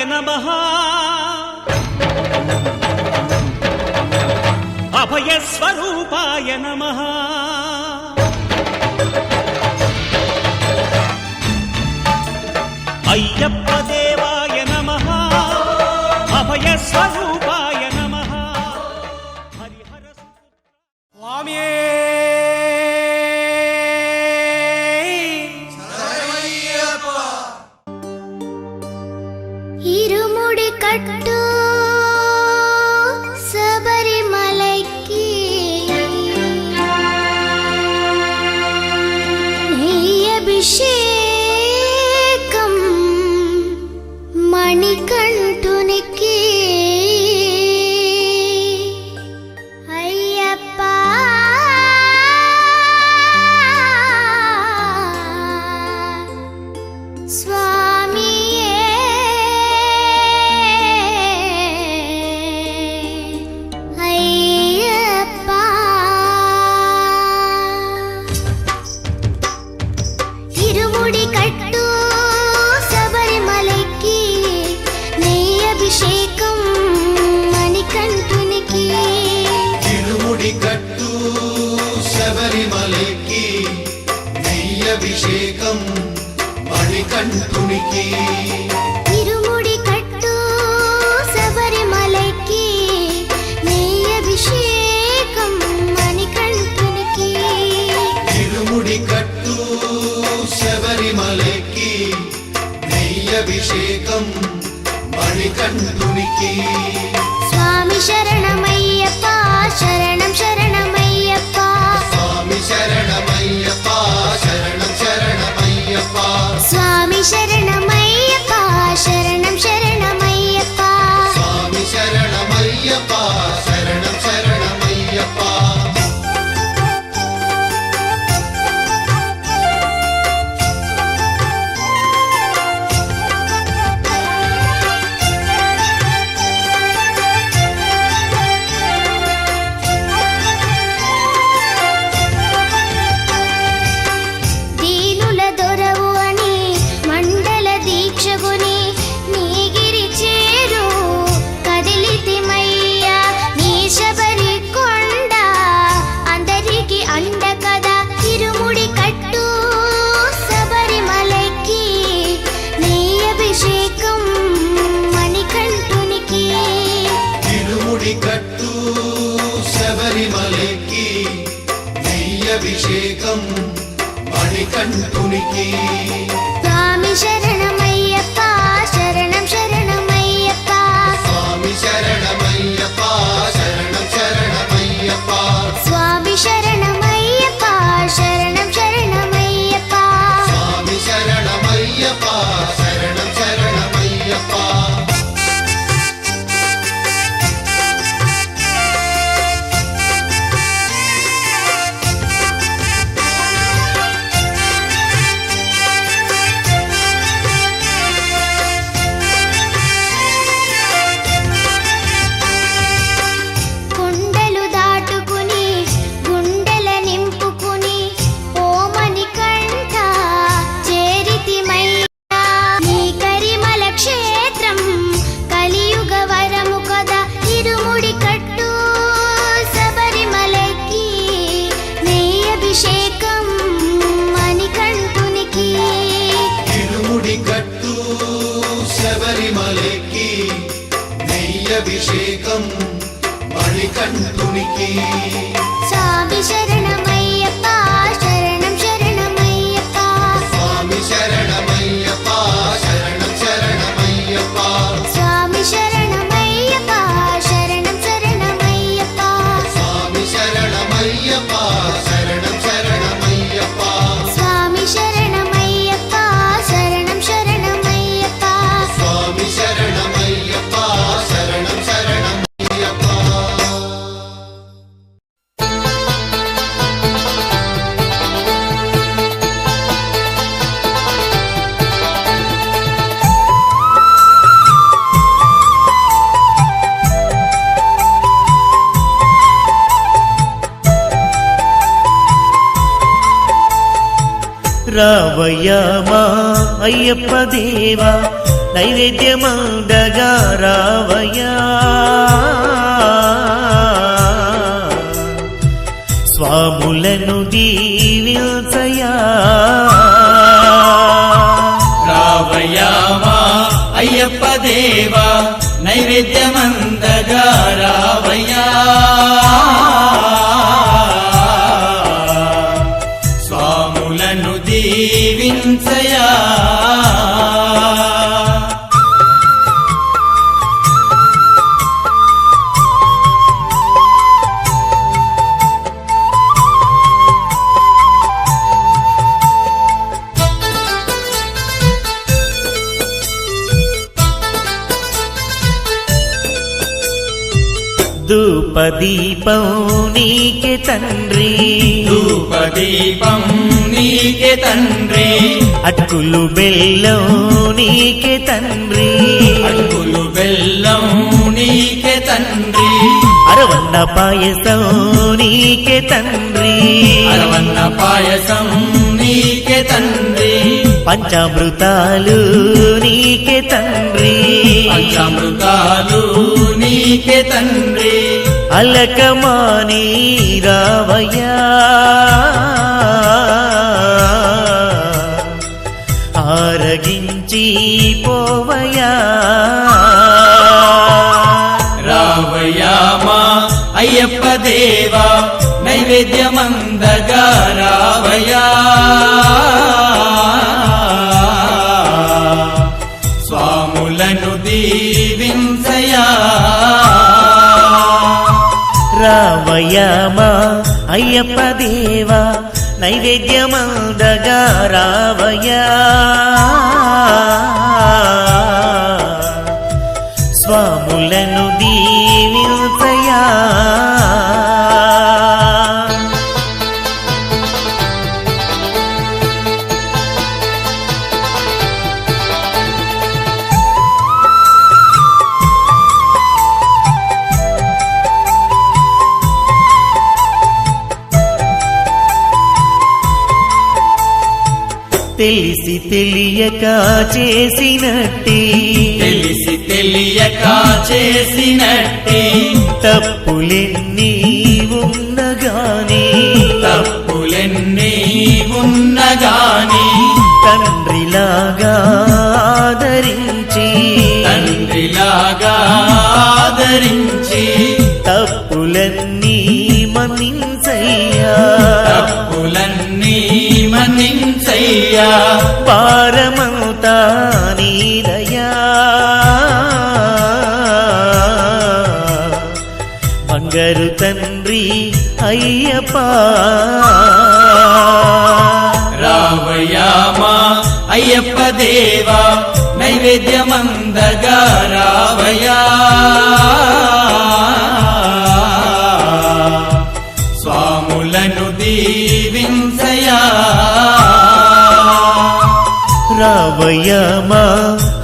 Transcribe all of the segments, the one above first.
नमः अभयस्वरूपाय नमः अय्यप्प देवाय नमः अभयस्वरूपाय नमः हरिहर स्वामी इरुमुडी कट्टू सबरिमलैक्की नेय्यभिषेकं मणिकण्ठुनिकी अय्यप्पा అభిషేకం మణికంఠునికి ఇరుముడి కట్టు శబరిమలకి నెయ్యభిషేకం మణికంఠునికి ఇరుముడి కట్టు శబరిమలకి నెయ్యభిషేకం మణికంఠునికి స్వామి శరణమయ్యప్ప శరణం శరణమయ్యప్ప స్వామి శరణమయ్యప్ప శరణం శరణమయ్యప్ప స్వామి శరణమయ్యప్ప శరణం శరణమయ్యప్ప స్వామి శరణమయ్యప్ప శరణం శరణమయ్యప్ప కట్టు శబరిమలకి నెయ్యభిషేకం మణికంఠునికి స్వామి శరణమయ్యప్ప శరణం శరణమయ్యప్ప స్వామి శరణమయ్యప్ప శరణం శరణమయ్యప్ప స్వామి శరణమయ్యప్ప శరణం శరణమయ్యప్ప స్వామి శరణమయ్యప్ప శరణం శరణమయ్యప్ప శబరిమలకి నెయ్యభిషేకం మణికంఠునికి స్వామి శరణమయ్యప్ప శరణం శరణమయ్యప్ప స్వామి శరణమయ్యప్ప శరణం శరణమయ్యప్ప స్వామి శరణమయ్యప్ప శరణం శరణమయ్యప్ప స్వామి శరణమయ్యప్ప శరణం శరణమయ్యప్ప స్వామి శరణమయ్యప్ప శరణం శరణమయ్యప్ప స్వామి శరణమయ్యప్ప శరణం శరణమయ్యప్ప రావయ్యా మా అయ్యప్ప దేవా నైవేద్యమందగా రావయ్యా స్వాములను దీవించయా రావయ్యా మా అయ్యప్ప దేవా నైవేద్యమందగా రావయ్యా స్వాములను దీవించయా ధూపదీపం నీకే తండ్రి ధూపదీపం నీకే తండ్రి అటుకులు బెల్లం నీకే తండ్రి అటుకులు బెల్లం నీకే తండ్రి అరవన్న పాయసం నీకే తండ్రి అరవన్న పాయసం నీకే తండ్రి పంచామృతాలు నీకే తండ్రి పంచామృతాలు నీకే తండ్రి అలకమాని రావయ్యా ఆరగించి పోవయ్యా రావయ్యా మా అయ్యప్ప దేవా నైవేద్యమందగా రావయ్యా స్వాములను దీవించయా రావయ్యా మా అయ్యప్ప దేవా నైవేద్యమందగా రావయ్యా స్వాములను దీవించయా తెలిసి తెలియక చేసినట్టి తెలిసి తెలియక చేసినట్టి తప్పులెన్ని ఉన్నగాని తప్పులెన్ని ఉన్నగాని తండ్రిలాగా ఆదరించి తండ్రిలాగా ఆదరించి తప్పులన్నీ మన్నించయ్యా తప్పులన్నీ మన్నించయ్యా భారమంతా నీదయా బంగారు తండ్రి అయ్యప్ప రావయ్యా మా అయ్యప్ప దేవా నైవేద్యమందగా రావయ్యా స్వాములను దీవించయా రావయ్యా మా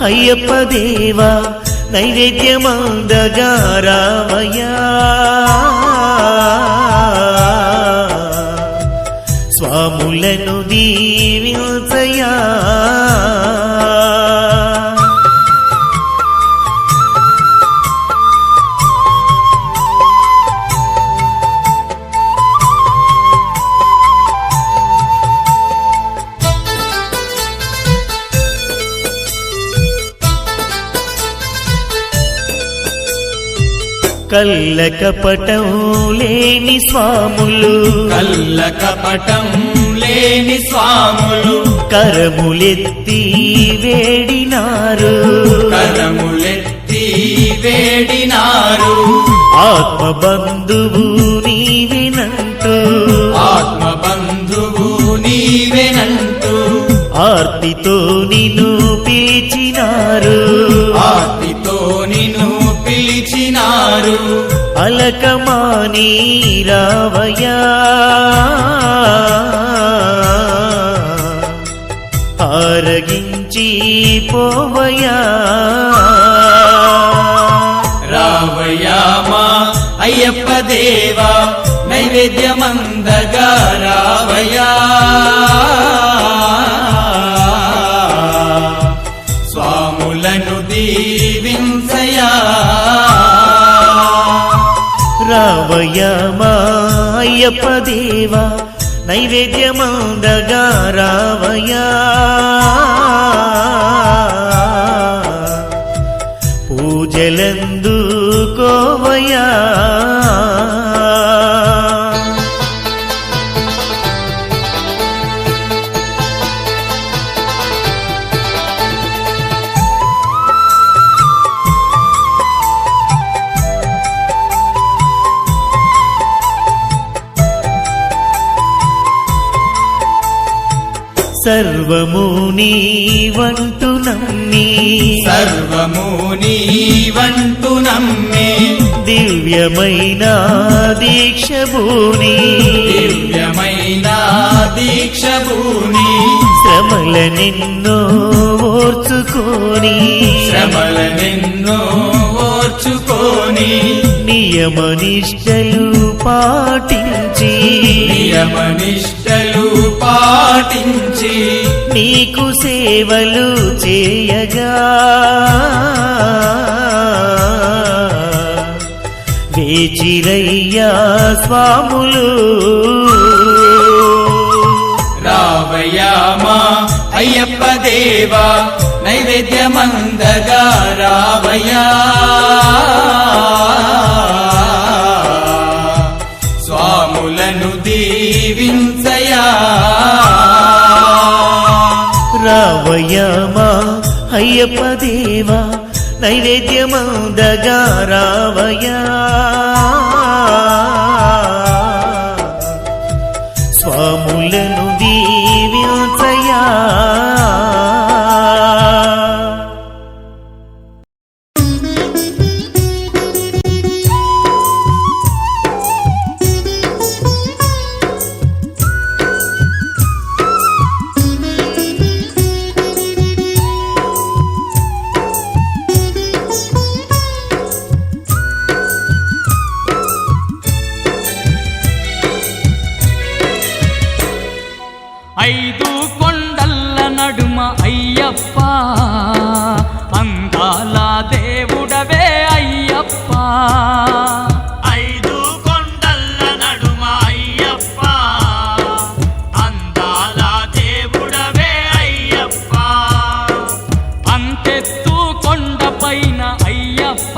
అయ్యప్ప దేవా నైవేద్యమందగా రావయ్యా స్వాములను దీవించయా కల్ల కపటం లేని స్వాములు కల్ల కపటం లేని స్వాములు కరములెత్తి వేడినారు కరములెత్తి వేడినారు ఆత్మబంధువు నీవినంటూ ఆత్మబంధువు నీవెనంటూ ఆర్తితో నిన్ను పిలిచినారు ఆర్తితో నిన్ను పిలిచినారు అలకమాని రావయ్యా ఆరగించి పోవయ్యా రావయ్యా మా అయ్యప్ప దేవా నైవేద్యమందగా రావయ్యా స్వాములను రావయ్య మా అయ్యప్ప దేవా నైవేద్యమందగా రావయ్యా పూజలందుకోవయ్యా సర్వము నీవంటు నమ్మి సర్వము నీవంటు నమ్మి దివ్యమైన దీక్షభూని దివ్యమైన దీక్షభూని శ్రమలనెన్నో ఓర్చుకొని శ్రమలనెన్నో ఓర్చుకొని నియమనిష్టలు పాటించి నియమనిష్టలు పాటించి నీకు సేవలు చేయగా వేచిరయ్యా స్వాములు రావయ్యా మా అయ్యప్ప దేవా నైవేద్యమందగా రావయ్యా స్వాములను దీవించయా రావయ్యా మా అయ్యప్ప దేవా నైవేద్యమందగా రావయ్యా స్వాములను దీవించయా ఐదు కొండల్ల నడుమ అయ్యప్ప అందాల దేవుడవే అయ్యప్ప ఐదు కొండల్ల నడుమ అయ్యప్ప అందాల దేవుడవే అయ్యప్ప అంతెత్తు కొండపైన అయ్యప్ప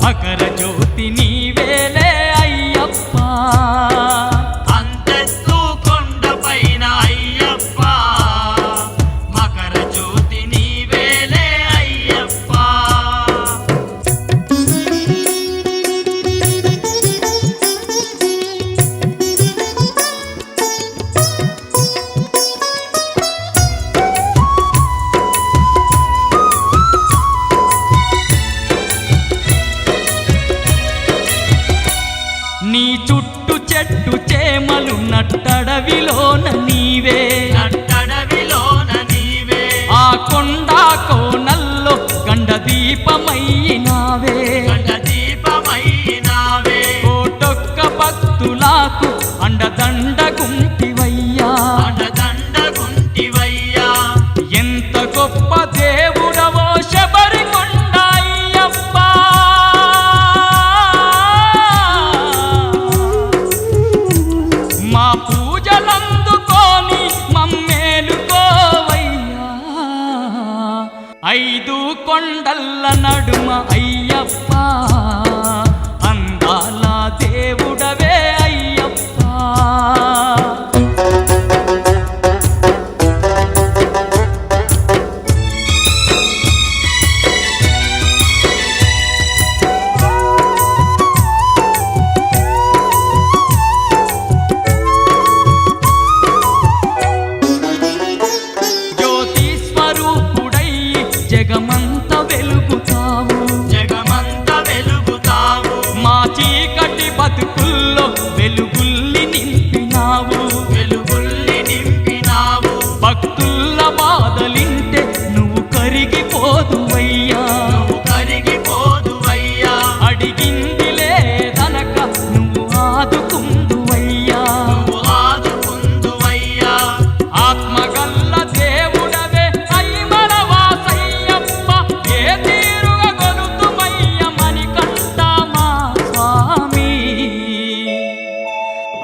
మకర జ్యోతి నీవేలే అయ్యప్ప అంతెత్తు కొండపైన అయ్యప్ప మకర జ్యోతి నీవేలే అయ్యప్ప నీ చుట్టు చెట్టు చేమలు నట్టడవిలోన నీవే నట్టడవిలోన నీవే ఆ కొండ కోనల్లో గండ దీపమయ్యినావే గండ దీపమైనావే కోటొక్క భక్తులకు అండదండ గుంటివయ్యా అండదండ గుంటివయ్యా ఎంత గొప్ప దేవుడవో శబరి కొండ అయ్యప్ప మా పూజలందుకోని మమ్మేలుకోవయ్యా ఐదు కొండల్ల నడుమ అయ్యప్ప అందాల దేవుడవే అయ్యప్ప జ్యోతి స్వరూపుడై జగమంత వెలుగుతావు జగమంత వెలుగు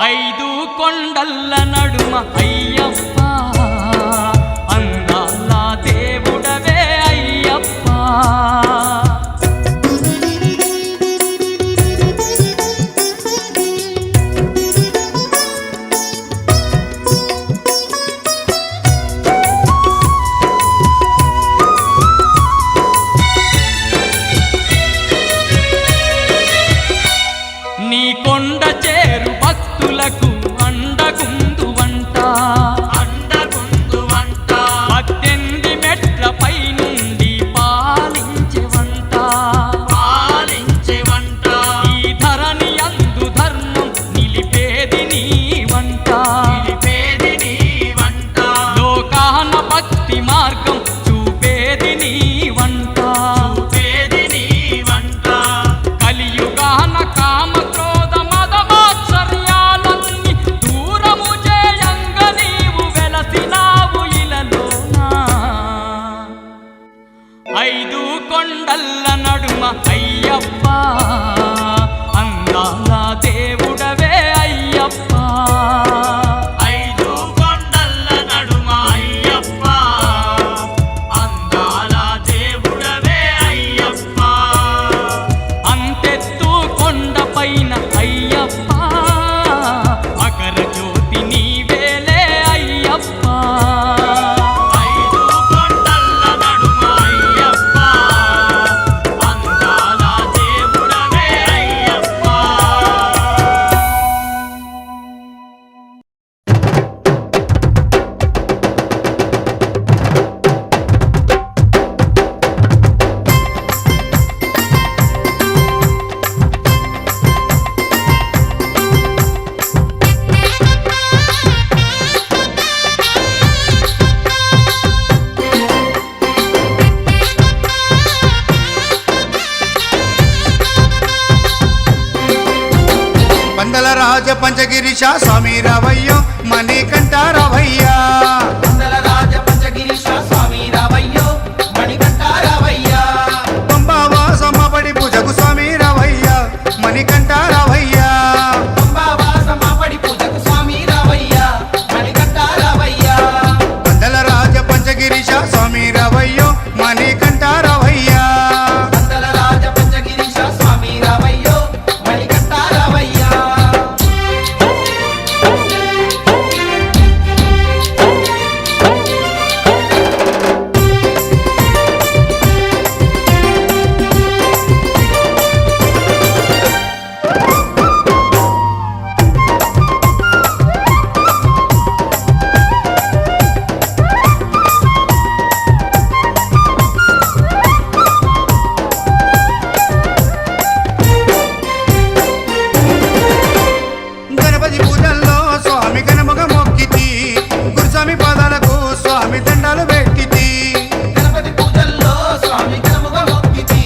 ఐదు కొండల్ల నడుమ అయ్యప్ప అందాల దేవుడవే అయ్యప్ప నీ కొండ చేరు భక్తులకు అండగుందు వంట అండగుందు వంట 18 మెట్లపై నుండి పాలించే వంట పాలించే వంట ఈ ధరణి అందు ధర్మం నిలిపేది నీ వంట నిలిపేది నీ వంట లోకాన భక్తి మార్గం చూపేది నీ వంట చూపేది నీ వంట కలియుగాన కామ క్రోధ మద మాత్సర్యాలన్నీ దూరము చేయంగ నీవు వెలసినావు ఇలలోనా ఐదు కొండల్ల నడుమ అయ్యప్ప అందాల దేవుడవే అయ్యప్ప ఐదు కొండల్ల నడుమ అయ్యప్ప అందాల దేవుడవే అయ్యప్ప అంతెత్తు కొండపైన అయ్యప్ప మకర జ్యోతి నీవేలే అయ్యప్ప ఐదు కొండల్ల నడుమ అయ్యప్ప అందాల దేవుడవే అయ్యప్ప పందల రాజ పంచగిరిశ స్వామి రావయ్యో మణికంఠ రావయ్యా మండల రాజ పంచగిరీశ స్వామి రావయ్యో మణికంఠ రావయ్యా పంబావాసమబడి పూజకు స్వామి రావయ్యా మణికంఠ రావయ్యా అంబావాసమాపడి పూజకు స్వామి రావయ్యా మణికంఠ రావయ్యా పందల రాజ పంచగిరిశ స్వామి రావయ్యో మణికంఠ రావయ్యా మండల రాజ పంచగిరీశ స్వామి రావయ్యో మణికంఠ రావయ్యా గణపతి పూజల్లో స్వామి గణముగ మొక్కితి గురుస్వామి పాదాలకు స్వామి దండాలు పెట్టితి గణపతి పూజల్లో స్వామి గణముగా మొక్కితి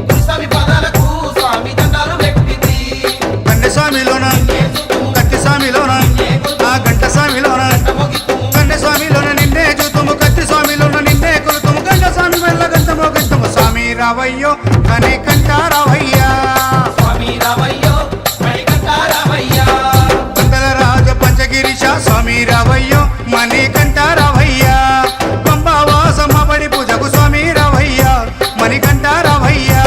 గురుస్వామి పాదాలకు స్వామి దండాలు పెట్టితి కన్నె స్వామిలోన కత్తి స్వామిలోన ఆ గంట స్వామిలోన కన్నె స్వామిలోన నిన్నే చూతుము కత్తి స్వామిలోన నిన్నే కొలుతుము గంట స్వామి వెళ్ళ గంటమో గంటము స్వామి రావయ్యో కనికంఠ రావయ్యా స్వామి రావయ్యో మణికంఠ రావయ్యా పందల రాజ పంచగిరిశ స్వామి రావయ్యో మణికంఠ రావయ్యా పంబావాసమబడి పూజకు స్వామి రావయ్యా మణికంఠ రావయ్యా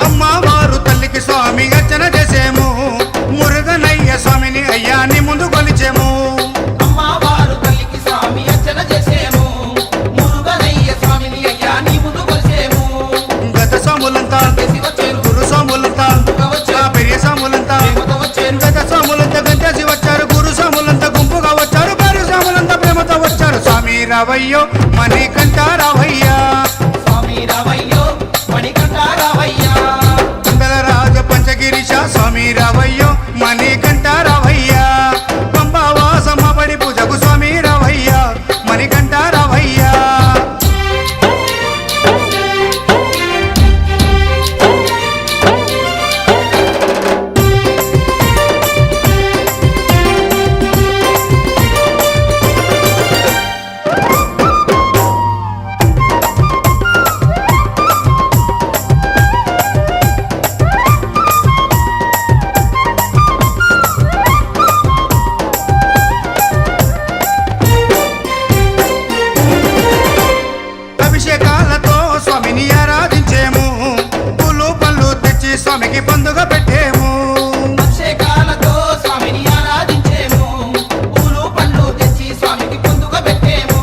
అమ్మవారు తల్లికి స్వామి అర్చన చేసేము మురుగనయ్య స్వామిని అయ్యాని ముందు కొలిచేము అమ్మవారు తల్లికి స్వామి అర్చన చేసేము మురుగనయ్య స్వామిని అయ్యా నీ ముందు కొలిసేము గత స్వాములంతా గురు స్వాములంతా ఆ పెరియ స్వాములంతా గత స్వాములంతా గంటేసి వచ్చారు గురు స్వాములంతా గుంపుగా వచ్చారు భార్య స్వాములంతా ప్రేమతో వచ్చారు స్వామి రావయ్యో మణికంఠ రావయ్యా స్వామి రావయ్యో మణికంఠ రావయ్యా పందల రాజ పంచగిరిశ స్వామి రావయ్యో మణికంఠ రావయ్యా పంబావాసమబడి పూజకు స్వామి రావయ్యా స్వామికి పండుగ పెట్టేము అభిషేకాలతో స్వామిని ఆరాధించేము పూలు పండ్లు తెచ్చి స్వామికి పొందుగా పెట్టేము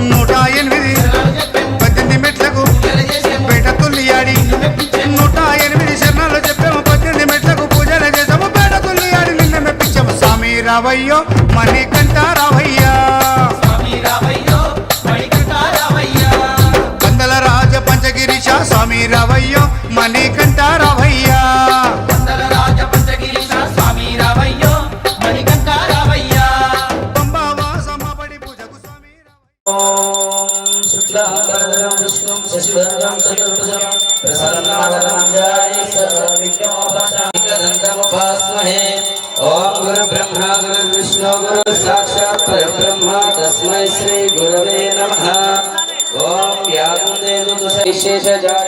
108 శరణాలు చెప్పేము 18 మెట్లకు పూజలు చేసేము పేట తుల్లియాడి నిన్ను మెప్పించేము 108 శరణాలు చెప్పాము 18 మెట్లకు పూజలు చేసాము పేట తుల్లియాడి నిన్న మెప్పించాము స్వామి రావయ్యో మణికంఠ రావయ్యా స్వామి రావయ్యో మణికంఠ రావయ్యా కందల రాజ పంచగిరీశ స్వామి రావయ్యో మణికంఠ రావయ్యా వందల రాజ పంచగిరీశ స్వామి రావయ్యో మణికంఠ రావయ్యా పంబావాసమబడి పూజకు స్వామి రావయ్యా. శుక్లాంబరధరం విష్ణుం శశివర్ణం చతుర్భుజం ప్రసన్నావదనం ధ్యాయే సర్వవిఘ్నోపశాంతముపాస్మహే. ఓం గురుబ్రహ్మ గురుర్విష్ణు గురు సాక్షాత్ పరబ్రహ్మ తస్మై శ్రీ గురవే నమః. ఓం వ్యాకుందేందు విశేషజాయ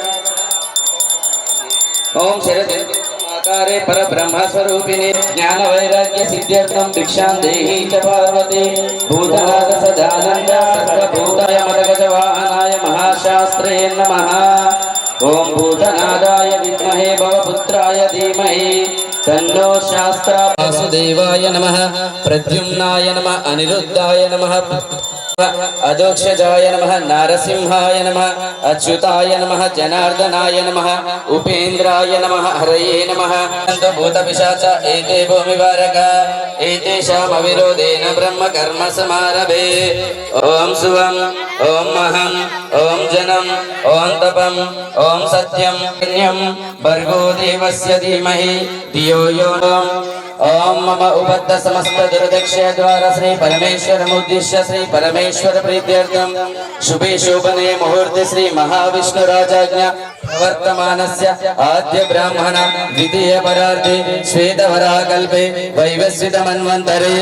ఓం శరదికారే పరబ్రహ్మ స్వరూపిణి జ్ఞాన వైరాగ్య సిద్ధ్యర్థం భిక్షాం దేహి చ పార్వతి భూతనాథ సదానంద సర్వభూతాయ మదగజ వాహనాయ మహాశాస్త్రే నమః. ఓం భూతనాథాయ విద్మహే భవపుత్రాయ ధీమహి తన్నో శాస్త్ర. వాసుదేవాయ నమః ప్రద్యుమ్నాయ నమః అనిరుద్ధాయ నమః అదోక్షజాయ నమః నారసింహాయ నమః అచ్యుతాయ నమః జనార్దనాయ నమః ఉపేంద్రాయ నమః హరయే నమః. భూత పిశాచ ఏతే భూమివారక ఏతేషాం అవిరోధేన బ్రహ్మ కర్మ సమారభే. ఓం శువం ఓం మహం ఓం జనం ఓం తపం ఓం సత్యం పుణ్యం భర్గో దేవస్య ధీమహి ధియో యో నః. ఓం మమ ఉపద్ద సమస్త దుర్దక్షయ ద్వారా శ్రీ పరమేశ్వరముద్దిశ్య శ్రీ పరమేశ్వర ప్రీత్యర్థం శుభే శోభనే ముహూర్తే శ్రీ మహావిష్ణురాజాజ్ఞ ప్రవర్తమానస్య ఆద్య బ్రాహ్మణ ద్వితీయ పరార్ధే శ్వేతవరాకల్పే వైవస్విత మన్వంతరే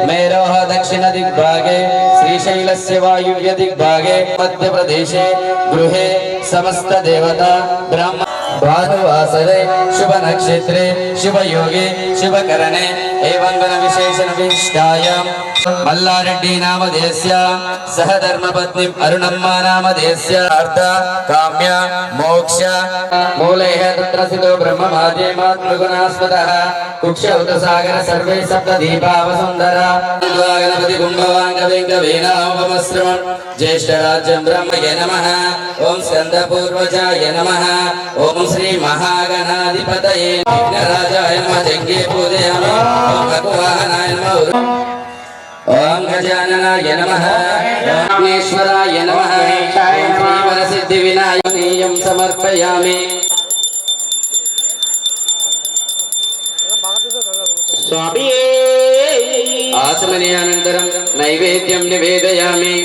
మేరోహ దక్షిణ దిగ్భాగే శ్రీశైలస్య వాయువ్య దిగ్భాగే మధ్యప్రదేశే గృహే సమస్త దేవతా బ్రాహ్మ భానువాసరే శుభ నక్షత్రే శుభ యోగే శుభ కరణే ఏవం గుణ విశేషణ విశిష్టాయాం మల్లారెడ్డి నామధేయస్య సహ ధర్మపత్ని అరుణమ్మ నామధేయస్య అర్థ కామ్య మోక్ష మూలైః తత్ర స్థితో బ్రహ్మ మాధ్యమాత్ త్రిగుణాస్పదః కుక్ష ఉత సాగర సర్వే సప్త దీపావ సుందర గణపతి కుంభవాంగ వెంక వీణామశ్రవణ్ జ్యేష్ఠరాజ్యం బ్రహ్మయ నమః. ఓం స్కంద పూర్వజాయ నమః. ఓం శ్రీ మహాగణాధిపతయే విఘ్నరాజాయ నమః. జంగే పూజయామి. ఓం భగవాహనాయ నమః. ఓం గజాననాయ నమః. ఓం విఘ్నేశ్వరాయ నమః. ఓం శ్రీ వరసిద్ధి వినాయకీయం సమర్పయామి. ఆచమనీయానంతరం నైవేద్యం నివేదయామి.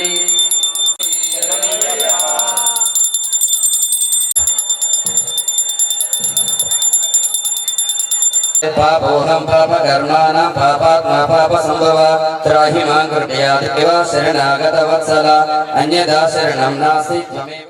పాపోహం పాపకర్మాణం పాపాత్మా పాపసంభవ త్రాహి మాం కృపయా దేవ శరణాగత వత్సల అన్యదా శరణం నాస్తి త్వమేవ.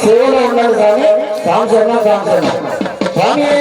సేవలో ఉన్నారు కానీ స్వామి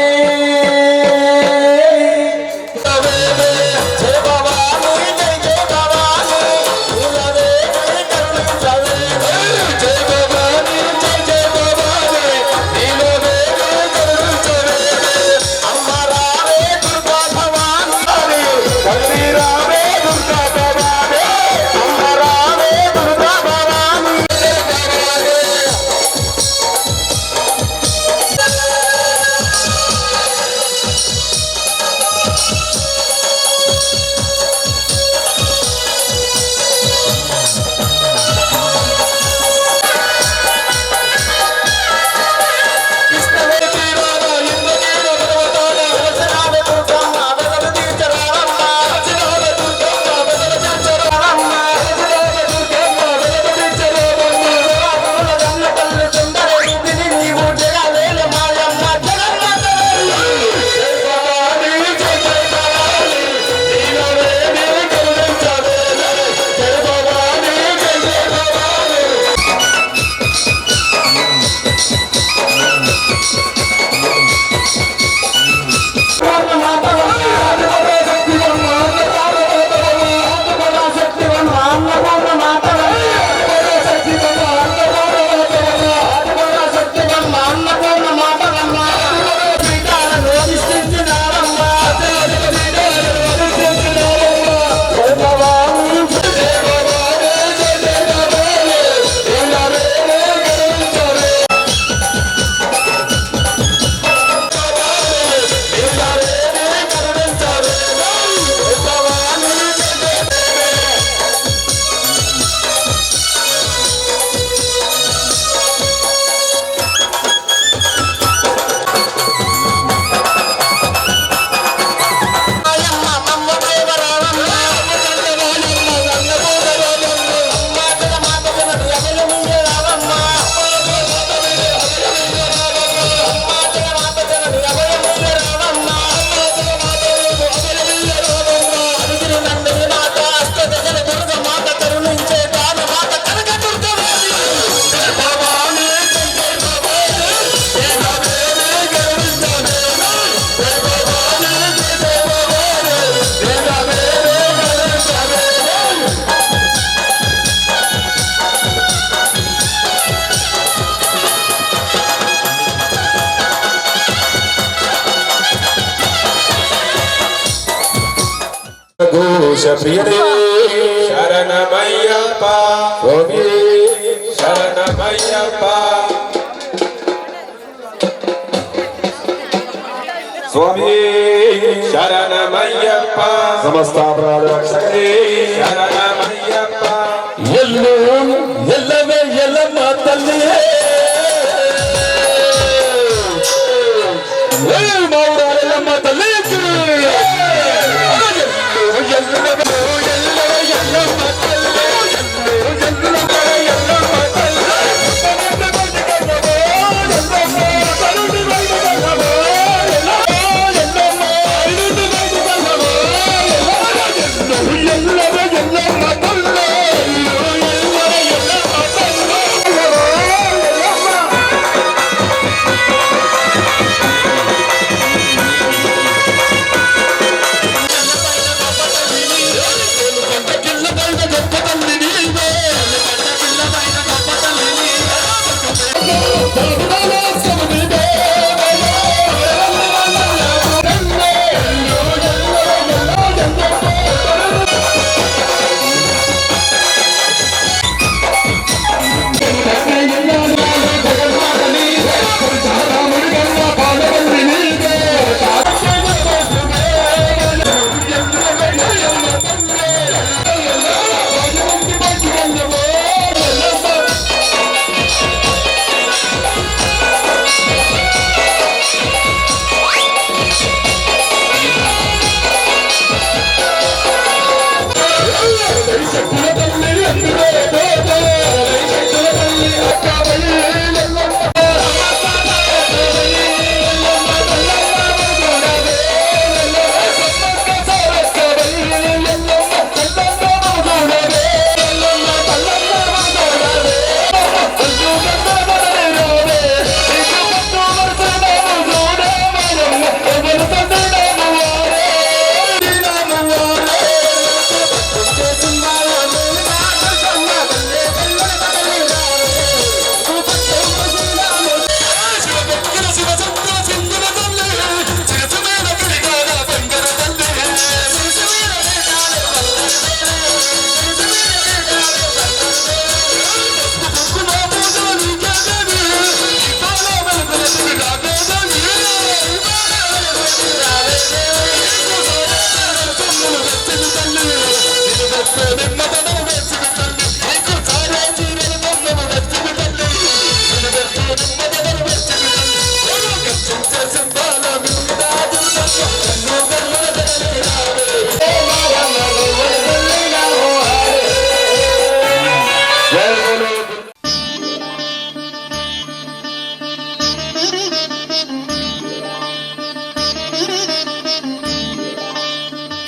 ప్రియదే శరణమయ్యప్ప స్వామి శరణమయ్యప్ప స్వామి శరణమయ్యప్ప సమస్తాపరాధ రక్షకే శరణమయ్యప్ప ఎల్లు ఎల్లవే ఎల్లమ్మ తల్లియే మౌరాలమ్మ తల్లి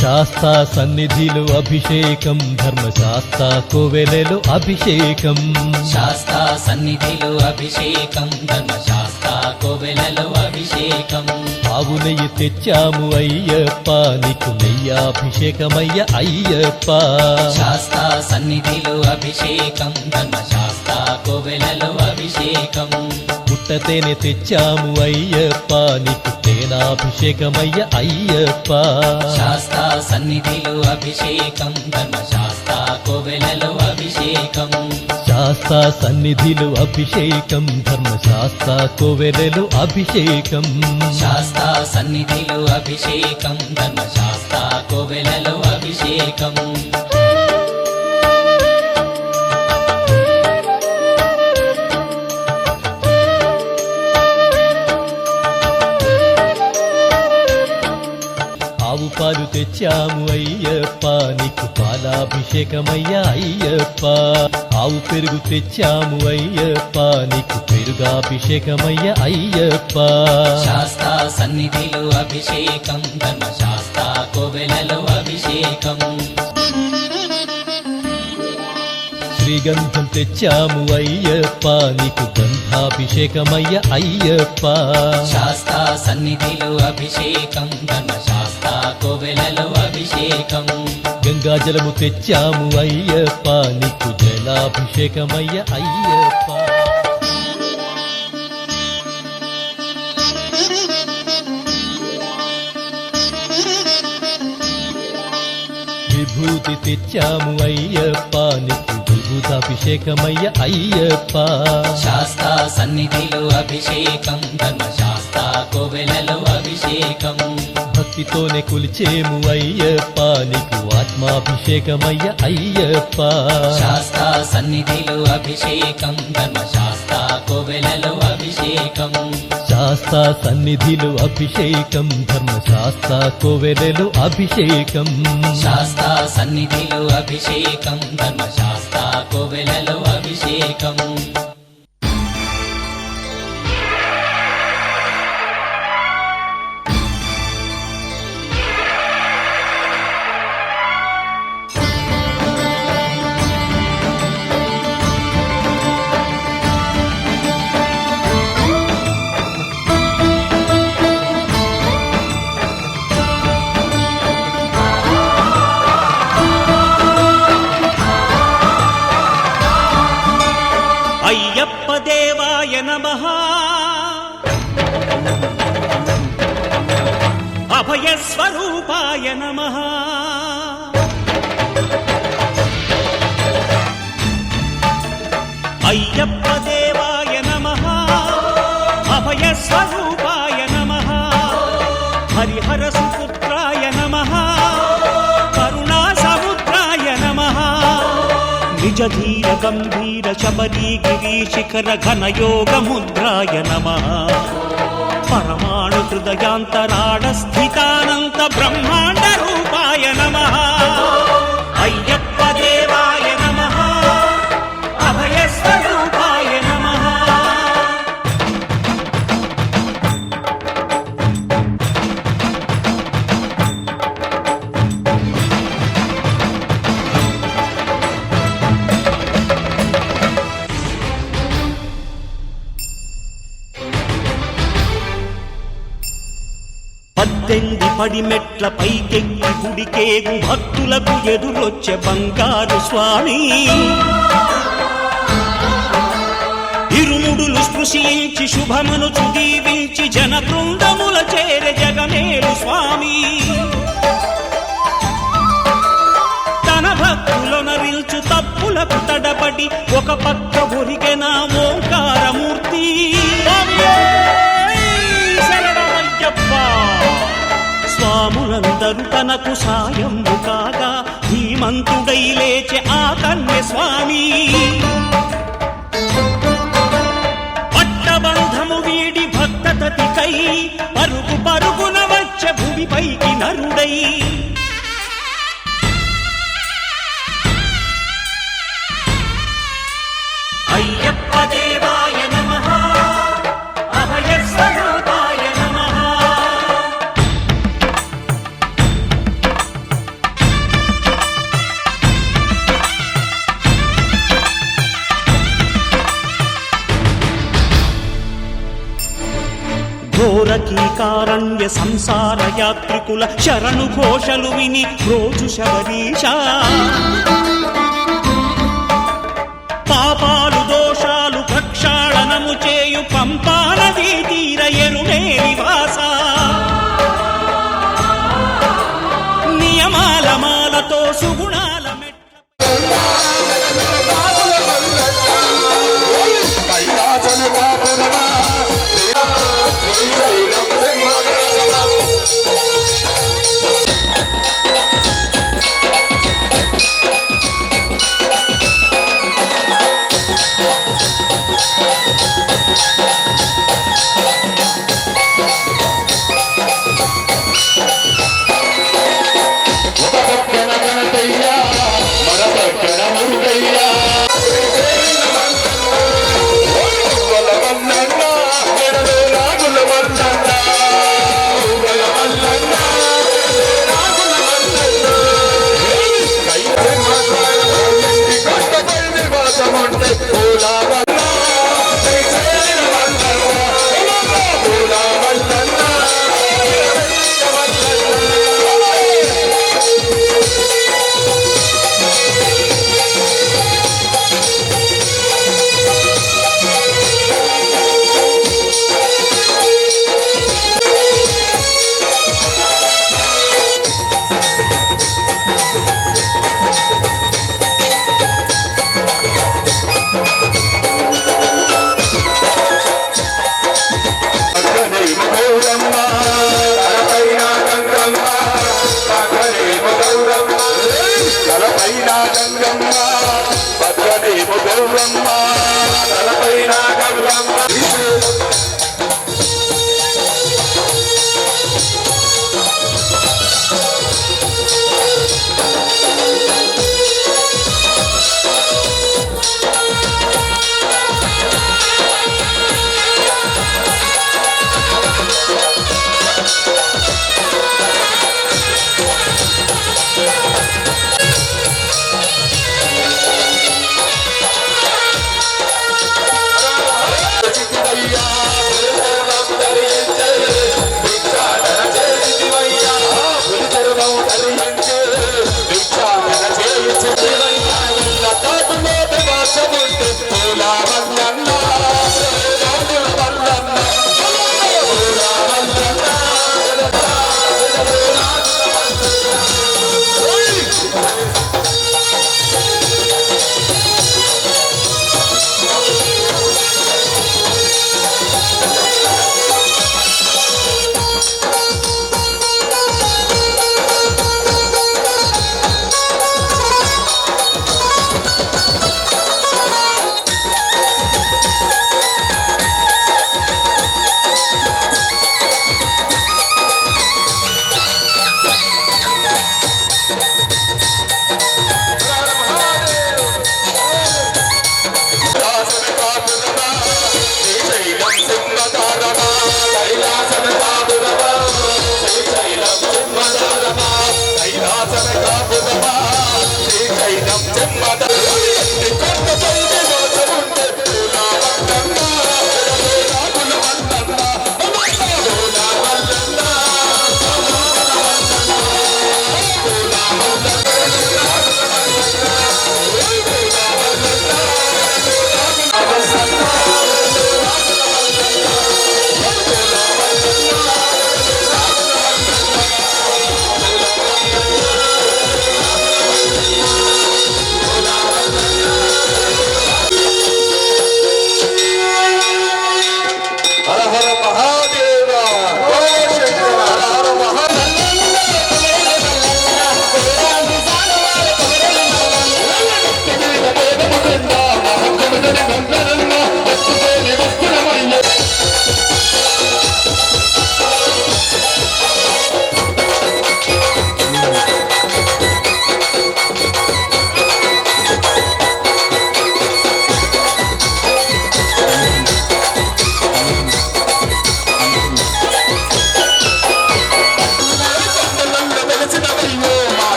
శాస్తా సన్నిధిలో అభిషేకం ధర్మశాస్త్ర కోవెలలో అభిషేకం శాస్తా సన్నిధిలో అభిషేకం ధర్మశాస్త్ర కోవెలలో అభిషేకం ఆవు నెయ్యి తెచ్చాము అయ్యప్ప నీకు నెయ్యాభిషేకమయ్య అయ్యప్ప శాస్తా సన్నిధిలో అభిషేకం ధర్మశాస్త్ర కోవెలలో అభిషేకం పుట్టతేనె తెచ్చాము అయ్యప్ప నీకు తేనాభిషేకమయ్య అయ్యప్ప శాస్తా సన్నిధిలో అభిషేకం ధర్మశాస్త్ర కోవెలలో అభిషేకం శాస్తా సన్నిధిలో అభిషేకం ధర్మశాస్త్ర కోవెలలో అభిషేకం శాస్తా సన్నిధిలో అభిషేకం ధర్మశాస్త్ర కోవెలలో అభిషేకం ఆవు పాలు తెచ్చాము అయ్యప్ప నీకు పాలాభిషేకమయ్య అయ్యప్ప ఆవు పెరుగు తెచ్చాము అయ్యప్ప నీకు పెరుగాభిషేకమయ్య అయ్యప్ప శాస్తా సన్నిధిలో అభిషేకం ధర్మశాస్త్ర కోవెలలో అభిషేకం శ్రీగంధం తెచ్చాము అయ్యప్ప నీకు గంధాభిషేకమయ్య అయ్యప్ప శాస్తా సన్నిధిలో అభిషేకం ధర్మశాస్త్ర కోవెలలో అభిషేకం గంగాజలము తెచ్చాము అయ్యప్ప నీకు జలాభిషేకమయ్య అయ్యప్ప విభూతి తెచ్చాము అయ్యప్ప నీకు విభూతాభిషేకమయ్య అయ్యప్ప శాస్తా సన్నిధిలో అభిషేకం ధర్మశాస్త్ర కోవెలలో అభిషేకం భక్తితోనే కొలిచేము అయ్యప్ప నీకు ఆత్మాభిషేకమయ్య అయ్యప్ప శాస్తా సన్నిధిలో అభిషేకం ధర్మశాస్త్ర కోవెలలో అభిషేకం శాస్తా సన్నిధిలో అభిషేకం ధర్మశాస్త్ర కోవెలలో అభిషేకం శాస్తా సన్నిధిలో అభిషేకం ధర్మశాస్త్ర కోవెలలో అభిషేకం అయ్యప్ప దేవాయ నమః అభయ స్వరూపాయ నమః అయ్యప్ప దేవాయ నమః అభయ స్వరూపాయ నమః హరిహర సుపుత్రాయ నమః కరుణా సముద్రాయ నమః నిజ ధీర గంభీర శబరీ గిరి శిఖర ఘన యోగ ముద్రాయ నమః పరమాణు హృదయాంతరాళ స్థితానంత బ్రహ్మాండ రూపాయ నమః అయ్యప్ప దేవాయ నమః అభయ స్వరూపాయ నమః పద్దెంది పడిమెట్ల పైకెక్కి గుడికేగు భక్తులకు ఎదురొచ్చే బంగారు స్వామి ఇరుముడులు స్పృశించి శుభమనుచు దీవించి జన బృందముల చేరే జగమేలు స్వామి తన భక్తులొనరిల్చు తప్పులకు తడబడి ఒక పక్క ఒరిగెన ఓంకారమూర్తి స్వాములందరూ తనకు సాయము కాగా ధీమంతుడై లేచే ఆ కన్య స్వామి పట్టబంధము వీడి భక్తతతికై పరుగు పరుగున వచ్చే భూమిపైకి నరుడై అయ్యప్ప దేవాయ నమః అభయ స్వరూపాయ నమః సంసారయాత్రికుల శరణు ఘోషలు విని రోజు శబరీష పాపాలు దోషాలు ప్రక్షాళనము చేయు పంపానదీ తీరయను నివాస నియమాల మాలతో సుగుణాల గణపయ్య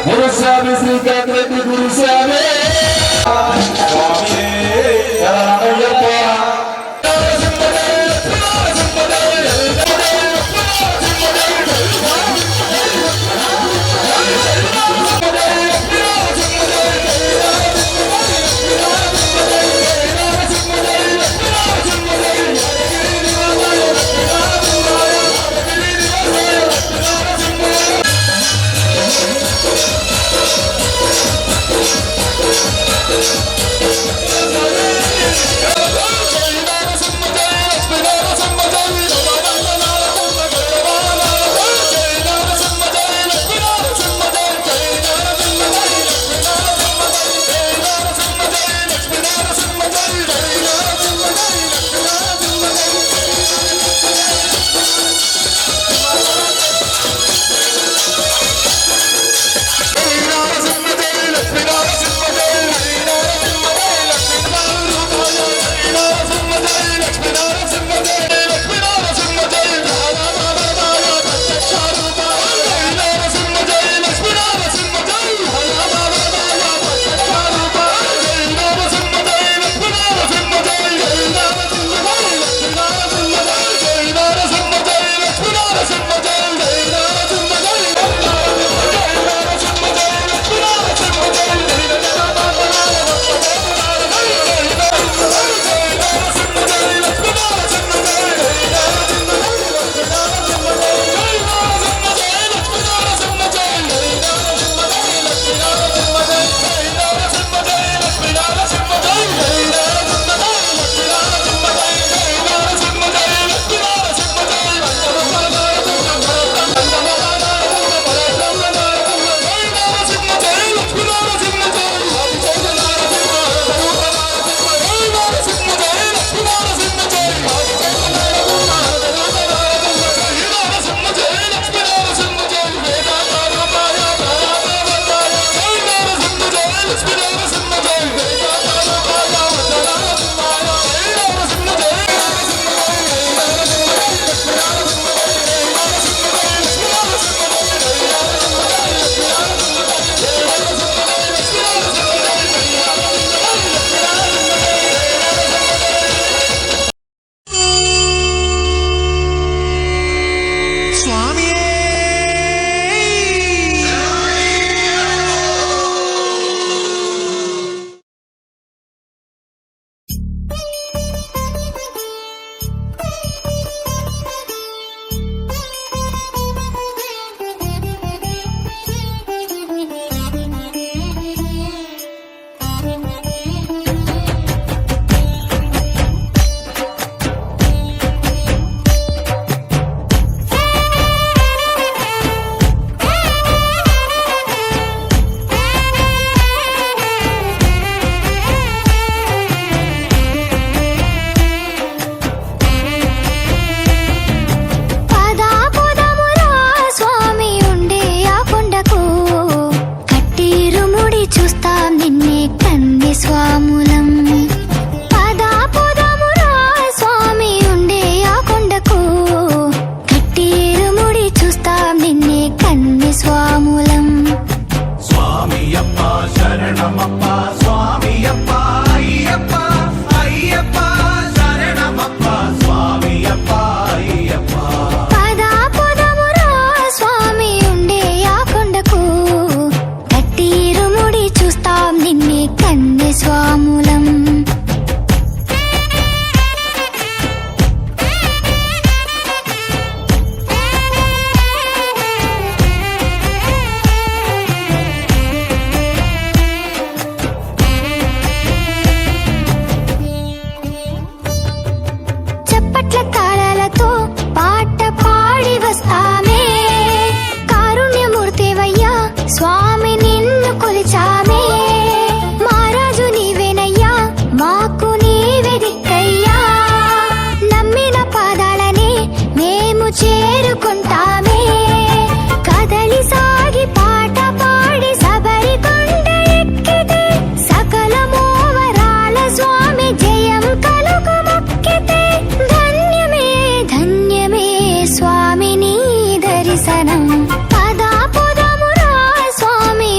గురుస్వామి శ్రీకాంత్ రెడ్డి గురుస్వామి స్వామి శరణమయ్యప్ప దర్శనం పదా పొదమురా స్వామి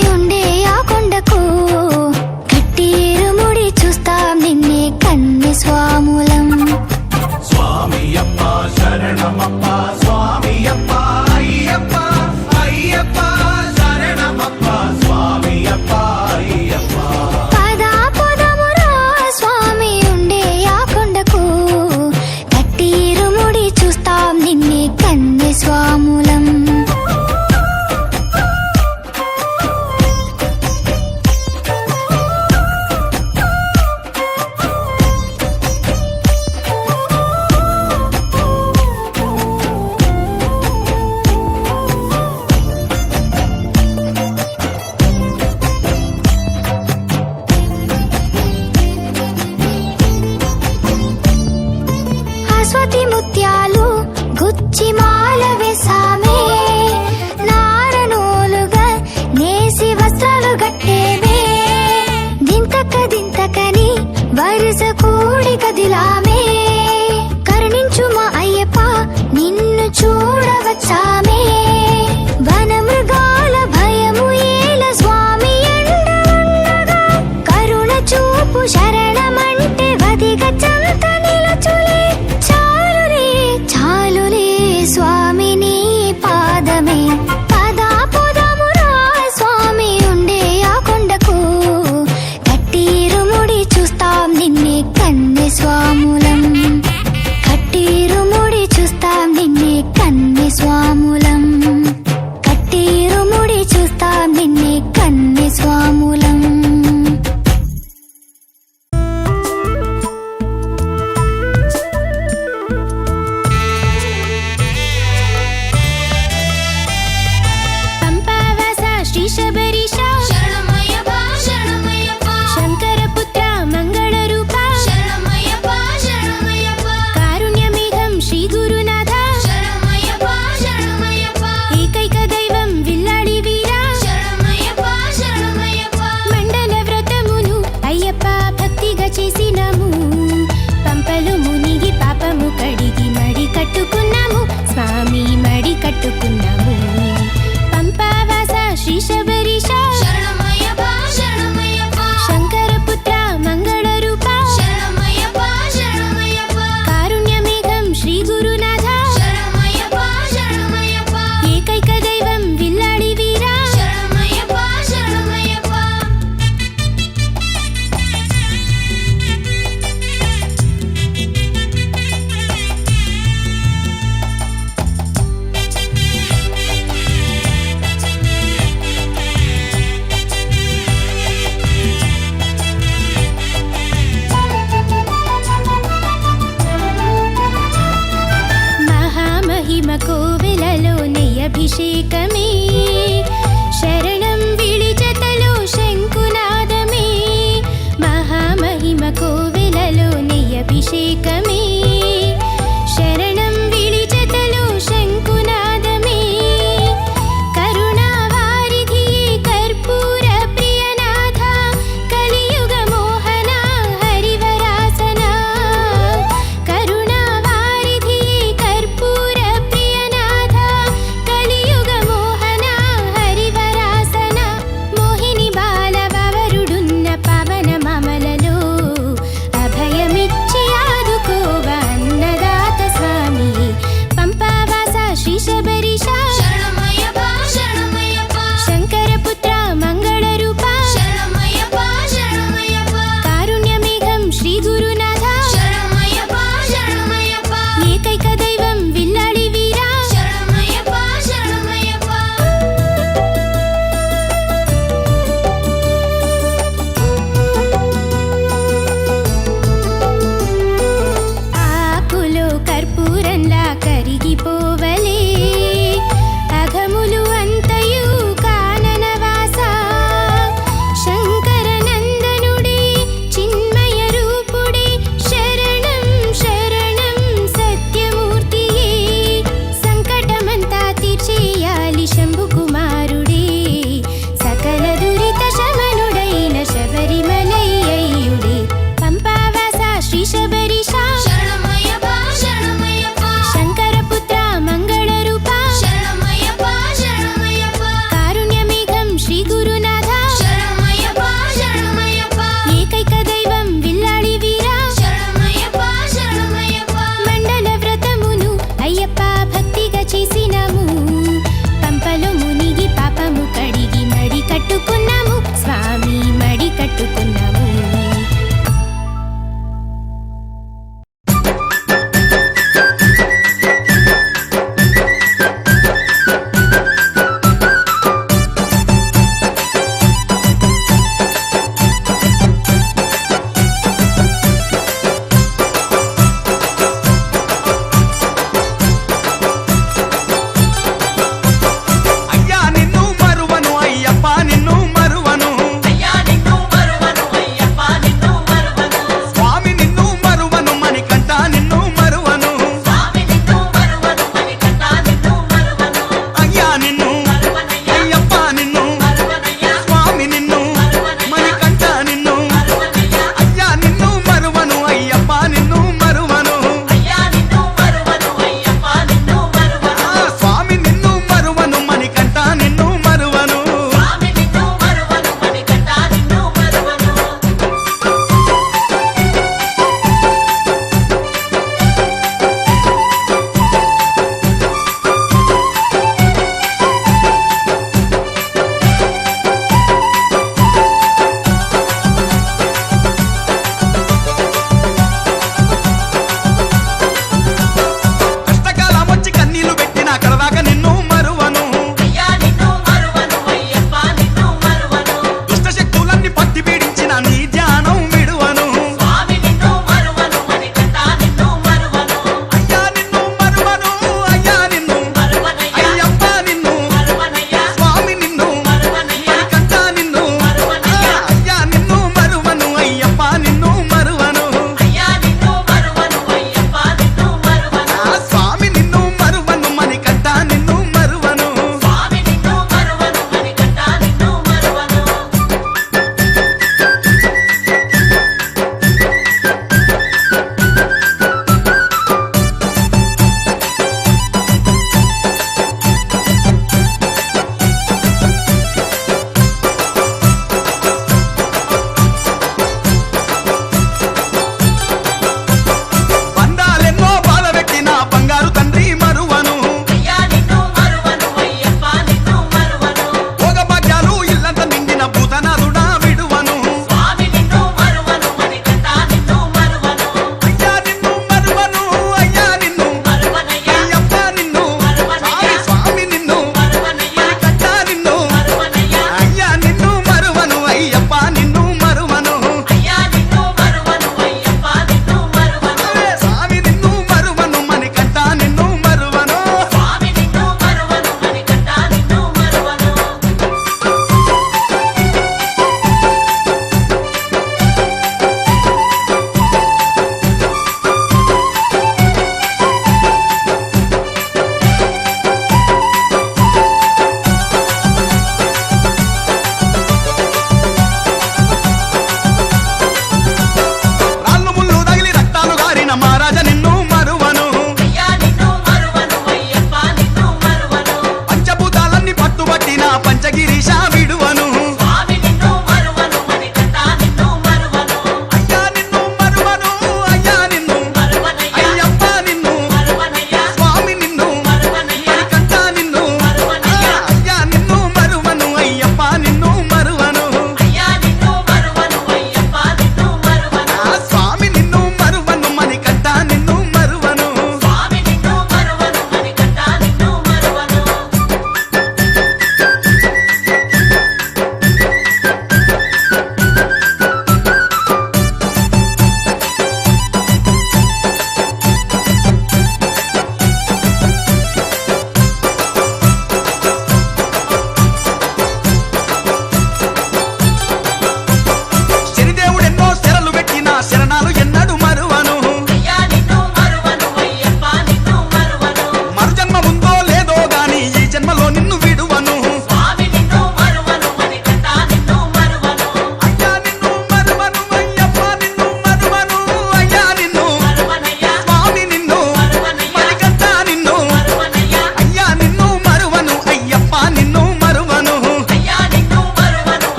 శబరీశ శరణమయ్యప్ప శరణమయ్యప్ప శంకరపుత్ర మంగళ రూప శరణమయ్యప్ప శరణమయ్యప్ప కారుణ్యమేఘం శ్రీ గురునాథ శరణమయ్యప్ప శరణమయ్యప్ప ఏకైక దైవం విల్లాడి వీర శరణమయ్యప్ప శరణమయ్యప్ప మండల వ్రతమును అయ్యప్ప భక్తిగా చేసినాము పంపలు మునిగి పాపము కడిగి మడి కట్టుకున్నాము స్వామి మడి కట్టుకున్నాము పంపావాస శ్రీ శబరీశ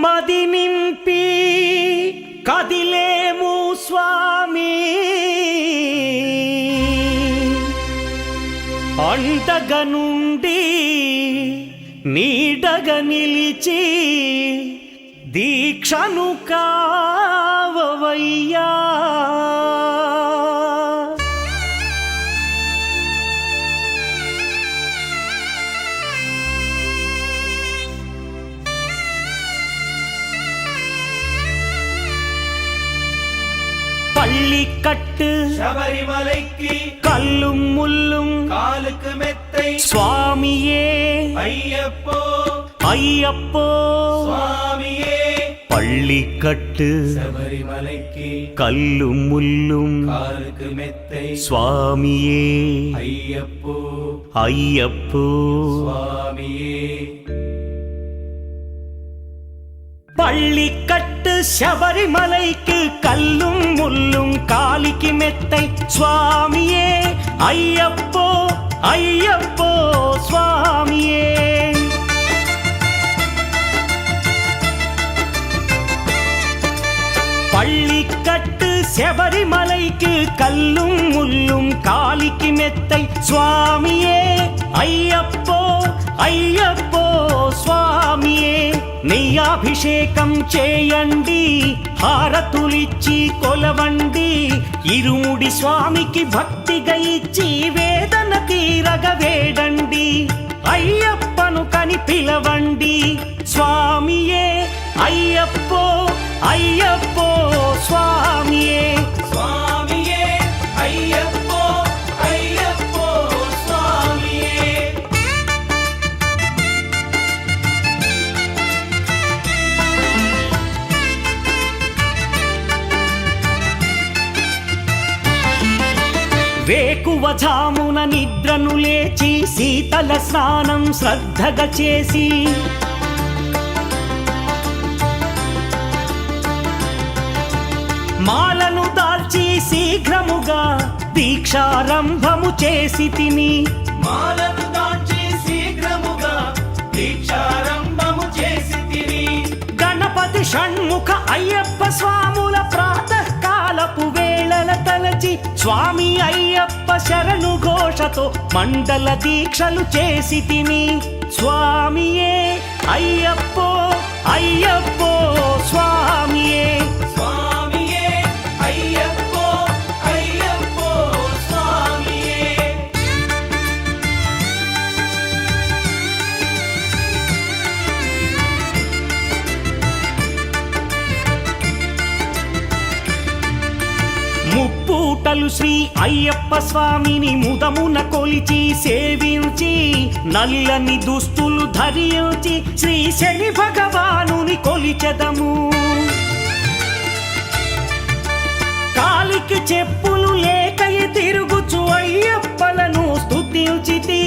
మది నింపి కదిలేము స్వామి అండగా నుండి నీడగా నిలిచి దీక్షను కావవయ్యా பள்ளிக்கட்டு శబరిమలైకి கல்லும் முள்ளும் కాలుకు మెత్తై சுவாமியே అయ్యప్పో ஐயப்போ స్వామియే பள்ளிக்கட்டு శబరిమలైకి கல்லும் முள்ளும் కాలుకు మెత్తై சுவாமியே అయ్యప్పో ஐயப்போ స్వామియే பள்ளிக்கட்டு శబరిమలైக்கு கல்லும் முள்ளும் காலிக்கு மெத்தை சுவாமியே ஐயப்போ ஐயப்போ சுவாமியே பள்ளிக்கட்டு శబరిమలైக்கு கல்லும் முள்ளும் காலிக்கு மெத்தை சுவாமியே ஐயப்போ ஐயப்போ స్వామియే నెయ్యాభిషేకం చేయండి హారతులిచ్చి కొలవండి ఇరుముడి స్వామికి భక్తిగా ఇచ్చి వేదన తీరగ వేడండి అయ్యప్పను కని పిలవండి స్వామియే అయ్యప్పో అయ్యప్పో స్వామియే స్వామియే అయ్యప్పో అయ్యప్పో స్వామియే వేకువజామున నిద్రను లేచి శీతల స్నానం శ్రద్ధగా చేసి మాలను దాల్చి శీఘ్రముగా దీక్షారంభము చేసి తిని మాలను దాల్చి శీఘ్రముగా దీక్షారంభము చేసి తిని గణపతి షణ్ముఖ అయ్యప్ప స్వాముల ప్రాతకాలపు వేళల తలచి స్వామి అయ్యప్ప శరణు ఘోషతో మండల దీక్షలు చేసి తిని స్వామియే అయ్యప్పో అయ్యప్పో స్వామియే స్వామియే అయ్యప్పో అయ్యప్పో స్వామియే ముప్పూటలు శ్రీ అయ్యప్ప స్వామిని ముదమున కొలిచి సేవించి నల్లని దుస్తులు ధరించి శ్రీ శని భగవానుని కొలిచెదము కాలికి చెప్పులు లేకయి తిరుగుచు అయ్యప్పలను స్తుతించితి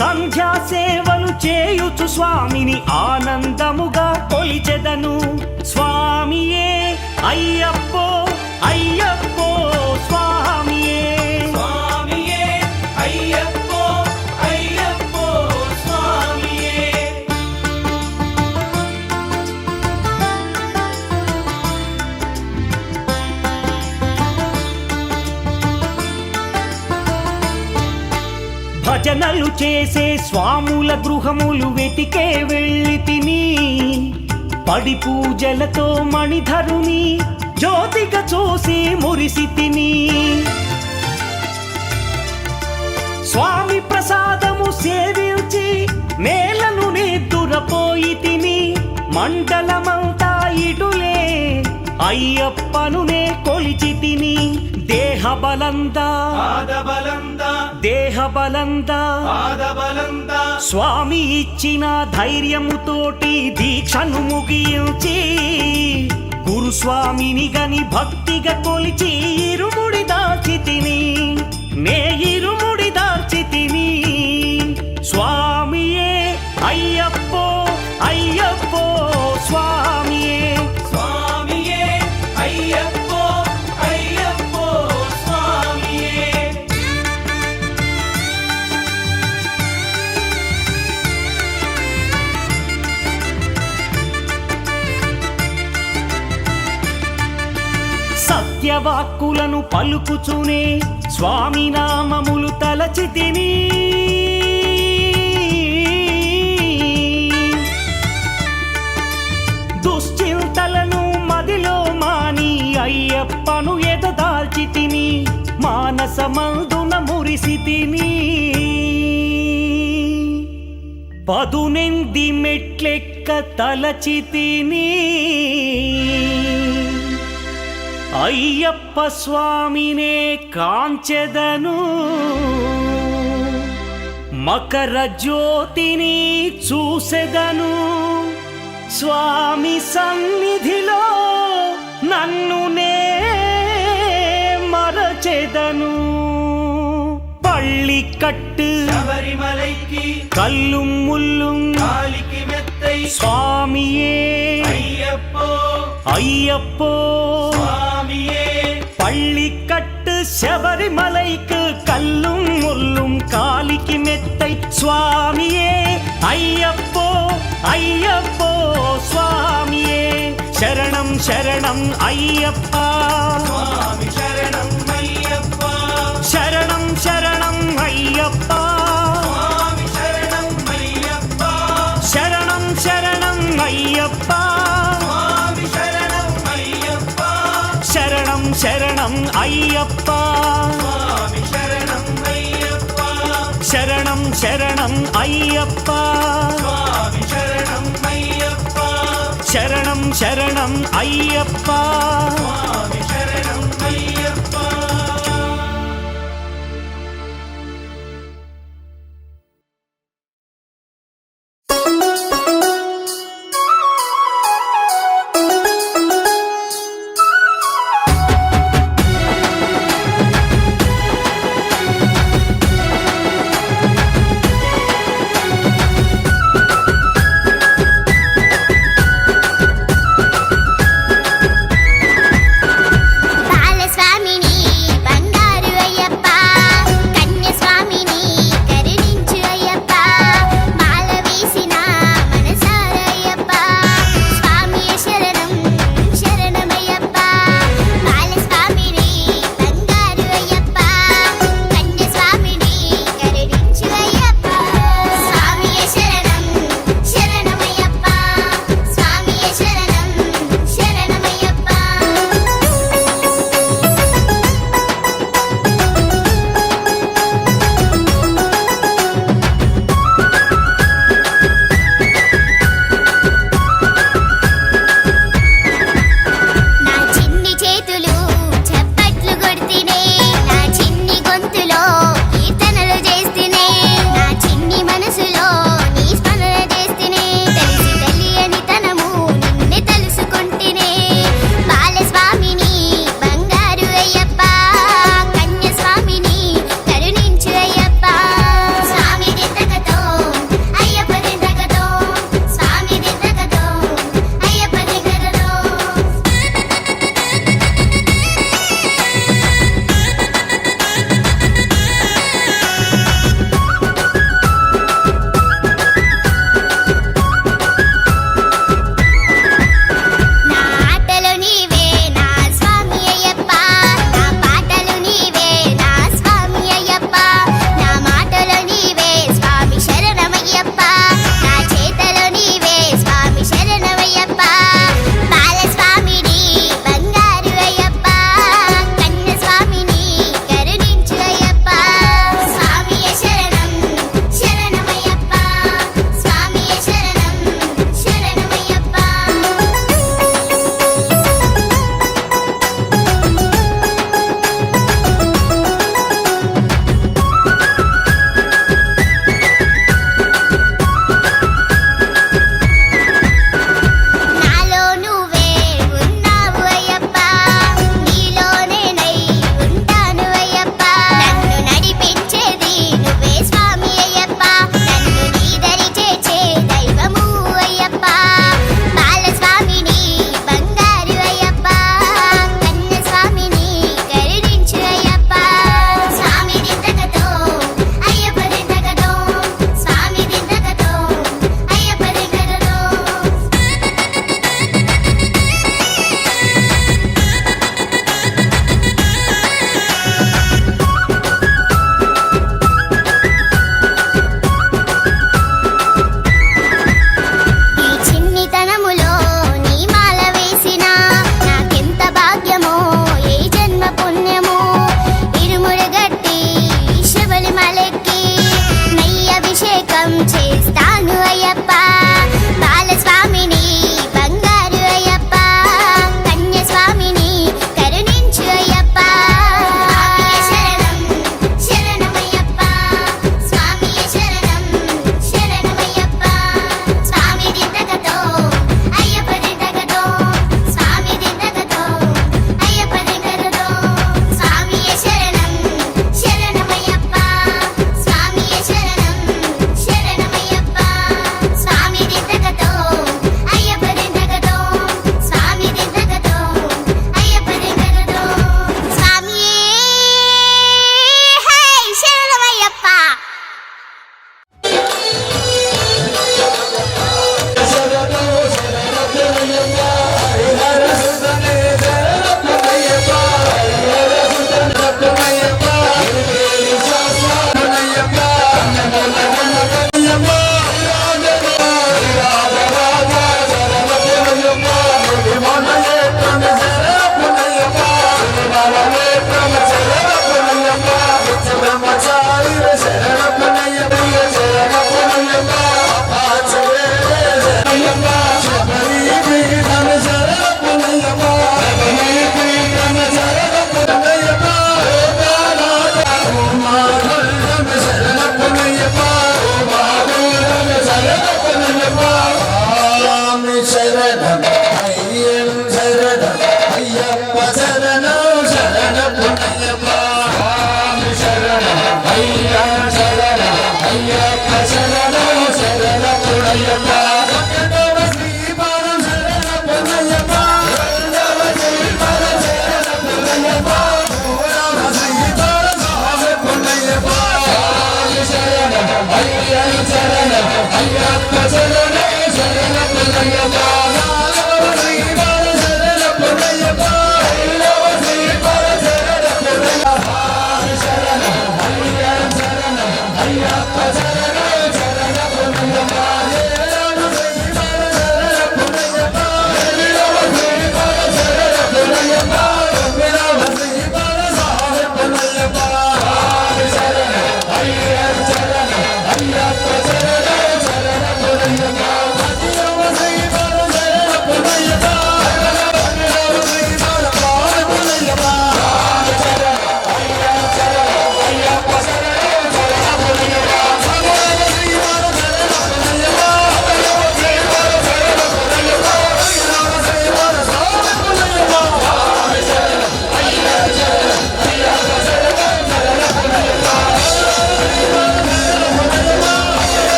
సంధ్యా సేవలు చేయుచు స్వామిని ఆనందముగా కొలిచెదను స్వామియే అయ్యప్పో అయ్యప్పో స్వామియే స్వామియే అయ్యప్పో అయ్యప్పో స్వామియే భజనలు చేసే స్వాముల గృహములు వెతికే వెళ్ళి తిని పడి పూజలతో మణిధరుని జ్యోతిగా చూసి మురిసి తిని స్వామి ప్రసాదము సేవించి నేలను నిద్దురపోయి తిని మండలమంతా ఇటులే అయ్యప్పనునే కొలిచి తిని దేహబలందా పాదబలందా దేహబలందా పాదబలందా స్వామి ఇచ్చిన ధైర్యముతోటి దీక్షను ముగించి గురుస్వామిని గని భక్తిగా కొలిచి ఇరుముడి దాల్చి తిని నే ఇరుముడి దాల్చి తిని స్వామియే అయ్యప్పో అయ్యప్పో స్వామియే స్వామియే అయ్యప్పో అయ్యప్పో స్వామియే సత్యవాక్కులను పలుకుచునే స్వామి నామములు తలచితిని దుశ్చింతలను మదిలో మాని అయ్యప్పను ఎదదాల్చితిని మానసమందున మురిసితిని పదునెంది మెట్లెక్క తలచితిని అయ్యప్ప స్వామినే కాంచెదను మకర జ్యోతిని చూసెదను స్వామి సన్నిధిలో నన్ను నే మరచెదను பள்ளி கட்டு శబరిమలైకి கல்லும் முள்ளும் కాలికి మెత్తై சுவாமியே అయ్యప్పో ஐயப்போ స్వామియే பள்ளி கட்டு శబరిమలైக்கு கல்லும் முள்ளும் காலிக்கு மெத்தை சுவாமியே ஐயப்போ ஐயப்போ சுவாமியே శరణం శరణం అయ్యప్ప స్వామి శరణం అయ్యప్ప శరణం శరణం అయ్యప్ప స్వామి శరణం అయ్యప్ప శరణం శరణం అయ్యప్ప స్వామి శరణం అయ్యప్ప శరణం శరణం అయ్యప్ప స్వామి శరణం అయ్యప్ప శరణం శరణం అయ్యప్ప స్వామి శరణం అయ్యప్ప శరణం శరణం అయ్యప్ప స్వామి శరణం అయ్యప్ప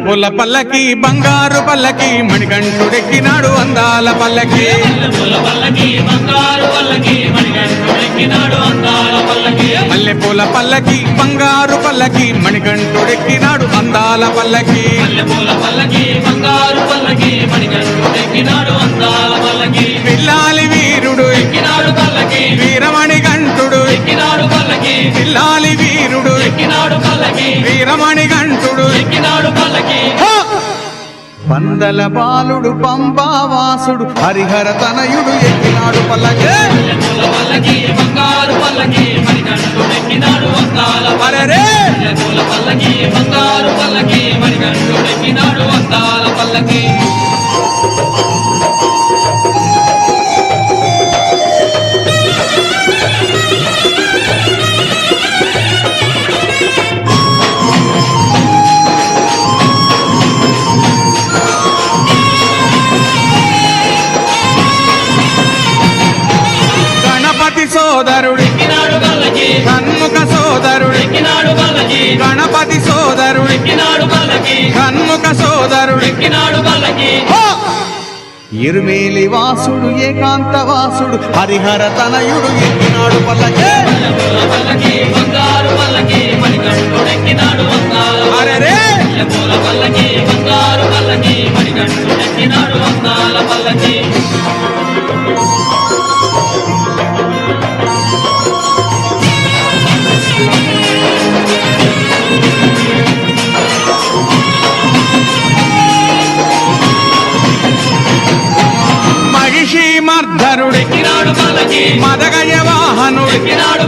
పూల పల్లకి బంగారు పల్లకి మణికంఠుడెక్కినాడు అందాల పల్లకి మల్లె పూల పల్లకి బంగారు పల్లకి మణికంఠుడెక్కినాడు అందాల పల్లకి పిల్లాలి వీరుడు ఎక్కినాడు పల్లకి వీరమణి గంటుడు ఎక్కినాడు పల్లకి పిల్లాలి వీరుడు ఎక్కినాడు పల్లకి వీరమణి గంటుడు ఎక్కినాడు పల్లకి పందల బాలుడు పంబావాసుడు హరిహర తనయుడు ఎక్కినాడు పల్లకి బంగారు పల్లకి మణికంఠుడెక్కినాడు అందాల పల్లకి బంగారు పల్లకి మణికంఠుడెక్కినాడు అందాల పల్లకి సోదరుడు ఎక్కినాడు పల్లకి కన్ముఖ సోదరుడు ఎక్కినాడు పల్లకి గణపతి సోదరుడు ఎక్కినాడు పల్లకి కన్ముఖ సోదరుడు ఎక్కినాడు పల్లకి ఇరుమేలి వాసుడు ఏకాంత వాసుడు హరిహర తనయుడు ఎక్కినాడు పల్లకి బంగారు పల్లకి మణికంఠుడెక్కినాడు అరెరే పల్లకి బంగారు పల్లకి మణికంఠుడెక్కినాడు అందాల పల్లకి మహిషి మర్ధరుడెక్కినాడు పల్లకి మదగజ వాహనుడెక్కినాడు